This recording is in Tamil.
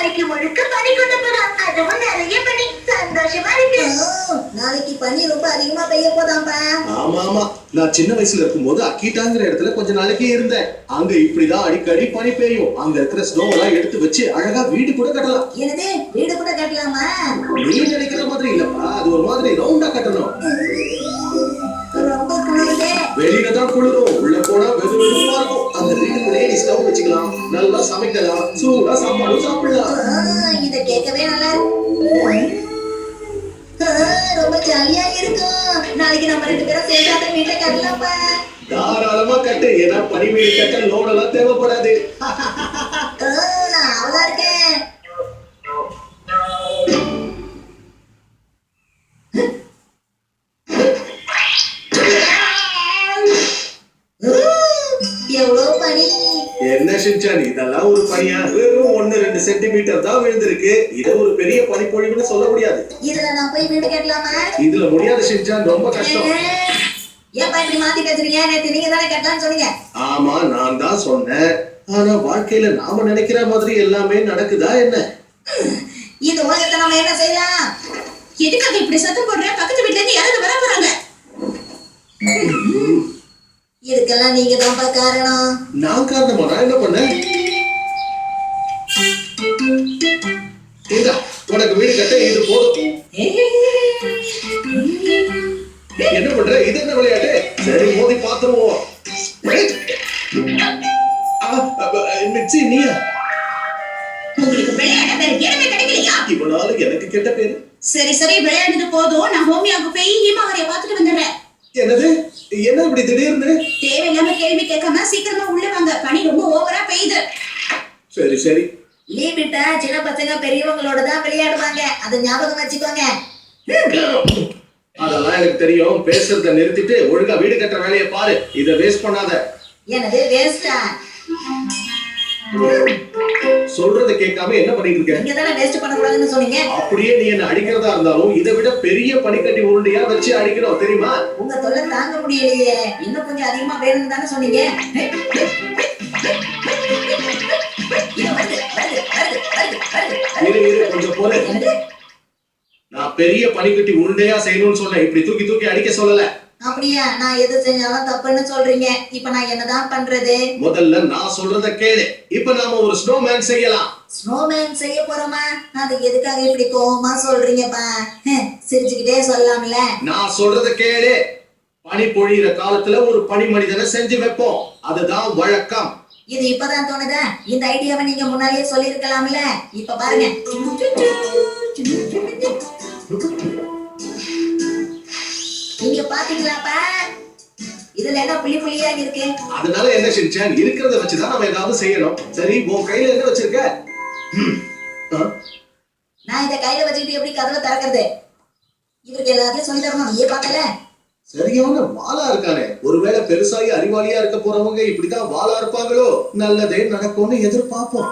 நாளைக்கு முழுக்க பனி கொண்டு போறோம். அதுவும் நிறைய பனி. சந்தோஷமா இருக்கு. நாளைக்கு பனி ரொம்ப அதிகமா பெய்ய போதாம்பா. ஆமா ஆமா, நான் சின்ன வயசுல இருக்கும்போது அக்கீட்டாங்கிற இடத்துல கொஞ்ச நாளைக்கு இருந்தேன். அங்க இப்படிதான் அடிக்கடி பனி பெய்யும். அங்க இருக்கிற ஸ்னோ எல்லாம் எடுத்து வச்சு அழகா வீடு கூட கட்டலாம். என்னது, வீடு கூட கட்டலாமா? நீ நினைக்கிற மாதிரி இல்லப்பா, அது ஒரு மாதிரி ரவுண்டா கட்டணும். ரொம்ப குளிருதே. வெளியில தான் குளிரும், உள்ள போனா வெது வெதுப்பா இருக்கும். அந்த வீட்டுக்குள்ளேயே நீ ஸ்டவ் வச்சுக்கலாம், நல்லா சமைக்கலாம், சூடா சாப்பாடும் சாப்பிடலாம். இத கேட்கவே நல்லா இருக்கு. ரொம்ப ஜாலியா இருக்கும். நாளைக்கு நம்ம 2 பேரும் சேர்ந்து அந்த வீட்டை கட்டலாம்ப்பா. தாராளமா கட்டு, ஏன்னா பனி வீடு கட்ட லோன் எல்லாம் தேவைப்படாது. நான் அவளா இருக்கேன். எவ்வளவு பனி. என்ன ஷின்சான், இதெல்லாம் ஒரு பனியா? வெறும் 1-2 சென்டிமீட்டர் தான் விழுந்திருக்கு. இத ஒரு பெரிய பனிப்பொழிவுன்னு சொல்ல முடியாது. இதுல நான் போய் வீடு கட்டலாமா? இதுல முடியாது ஷின்சான், ரொம்ப கஷ்டம். ஏப்பா இப்படி மாத்தி பேசுறீங்க? நேத்து நீங்க தானே கட்டலாம்னு சொன்னீங்க. ஆமா, நான் தான் சொன்னேன். ஆனா வாழ்க்கையில நாம நினைக்கிற மாதிரி எல்லாமே நடக்குதா என்ன? இந்த உலகத்தை நம்ம என்ன செய்யலாம்? எதுக்காக இப்படி சத்தம் போடுற? பக்கத்து வீட்டுல இருந்து யாராவது வர போறாங்க. இதுக்கெல்லாம் நீங்க தான்ப்பா காரணம். நான் காரணமா? நான் என்ன பண்ணேன்? உனக்கு வீடு கட்ட இது போதும். என்ன பண்ற? இது என்ன விளையாட்டு? சரி, மோதி பாத்துருவோம். மிச்சி, நீயா? உங்களுக்கு விளையாட வேற இடமே கிடைக்கலையா? இவனால எனக்கு கெட்ட பேரு. சரி சரி, விளையாடுறது போதும். நான் ஹோமியாவுக்கு போய் ஹீமாவரிய பாத்துட்டு வந்துடுறேன். என்னது? என்ன இப்படி திடீர்னு? தேவையில்லாம கேள்வி கேட்காம சீக்கிரமா உள்ள வாங்க. பனி ரொம்ப ஓவரா பெய்யுது. சரி சரி. லீவ் விட்டா சின்ன பசங்க பெரியவங்களோட தான் விளையாடுவாங்க. அதை ஞாபகம் வச்சுக்கோங்க. அதெல்லாம் எனக்கு தெரியும். பேசுறத நிறுத்திட்டு ஒழுங்கா வீடு கட்டுற வேலையை பாரு. இத வேஸ்ட் பண்ணாத. என்னது வேஸ்டா? சொல்றத கேட்காம என்ன பண்ணிட்டு இருக்க? நீங்க தானே வேஸ்ட் பண்ண கூடாதுன்னு சொன்னீங்க. அப்படியே நீ என்ன அடிக்கிறதா இருந்தாலும் இதை விட பெரிய பனிக்கட்டி உருண்டையா வச்சு அடிக்கணும், தெரியுமா? உங்க தொல்லை தாங்க முடியலையே. இன்னும் கொஞ்சம் அதிகமா வேணும்னு தானே சொன்னீங்க. இரு கொஞ்சம் போல. நான் பெரிய பனிக்கட்டி உருண்டையா செய்யணும்னு சொன்னேன், இப்படி தூக்கி தூக்கி அடிக்க சொல்லல. அப்படியா? நான் எது செஞ்சாலும் தப்புன்னு சொல்றீங்க. இப்ப நான் என்னதான் பண்றது? முதல்ல நான் சொல்றத கேளு. இப்ப நாம ஒரு ஸ்னோமேன் செய்யலாம். ஸ்னோமேன் செய்ய போறோமா? அது எதுக்காக இப்படி கோவமா சொல்றீங்கப்பா? சிரிச்சுக்கிட்டே சொல்லலாம்ல. நான் சொல்றத கேளு. பனி பொழியிற காலத்துல ஒரு பனி மனிதனை செஞ்சு வைப்போம். அதுதான் வழக்கம். இது இப்பதான் தோணுதா? இந்த ஐடியாவை நீங்க முன்னாடியே சொல்லிருக்கலாம்ல. இப்ப பாருங்க. நீங்க பாத்தீங்களாப்பா? இதுல என்ன புள்ளி புள்ளியா இருக்கு? அதனால என்ன ஷின்சான், இருக்கிறத வச்சுதான் நம்ம ஏதாவது செய்யணும். சரி, உன் கையில என்ன வச்சிருக்க? நான் இத கையில வச்சுக்கிட்டு எப்படி கதவை திறக்கிறது? இவருக்கு எல்லாத்தையும் சொல்லி தரணும். நீயே பாக்கல? சரியான வாளா இருக்கானே. ஒருவேளை பெருசாகி அறிவாளியா இருக்க போறவங்க இப்படிதான் வாளா இருப்பாங்களோ? நல்லதே நடக்கும்னு எதிர்பார்ப்போம்.